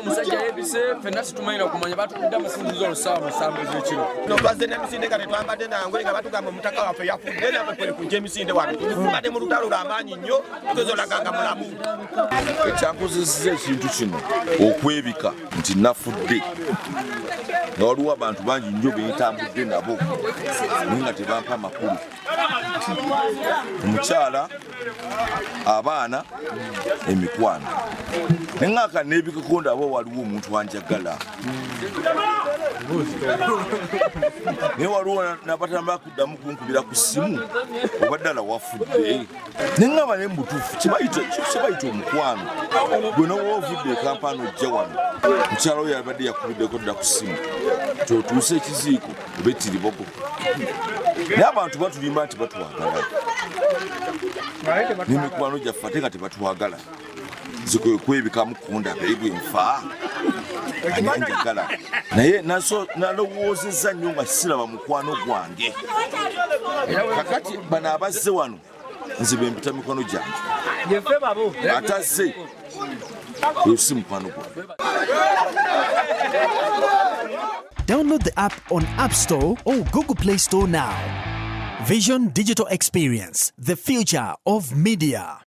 Musajja eyeebise ffenna situmanyi okumanya batugudde amasinzizo olusawa musanvu ez'ekiro. Twazze n'emisinde nga tetwambadde nangoye nga batugamba omutaka waffe yafudde namwe kweli kujja emisinde wano. Tubadde mu lutalo lw'amaanyi nnyo tugeze olaganga mulamu. Ekyankozeseza ekintu kino okwebika nti nafudde nga waliwo abantu bangi nnyo beetambudde nabo naye nga tebampa amakulu. Omukyala, abaana, emikwano. Naye nga neebikako ndaba waliwo omuntu anjagala. Naye waliwo n'abatambula kuddamu kunkubira ku ssimu oba ddala wafudde. Naye nga bane mutuufu kyebayita omukwano. Gwe n'oba ovudde e Kampala ojja wano, mukyala oyo abadde yakubiddeko dda ku ssimu kyotuuse ekiziiko oba ettiribogo. Naye abantu batulimba nti batwagala. N'emikwano gyaffe ate nga tebatwagala. Nze kwebikamu kundaba bwe nfa ani anjagala. Naye nalowoozezza nnyo nga siraba mukwano gwange. Kakati bano abazze wano nze bempita mikono gyange. Atazze oyo si mukwano gwange. Download the app on App Store or Google Play Store now. Vision Digital Experience, the future of media.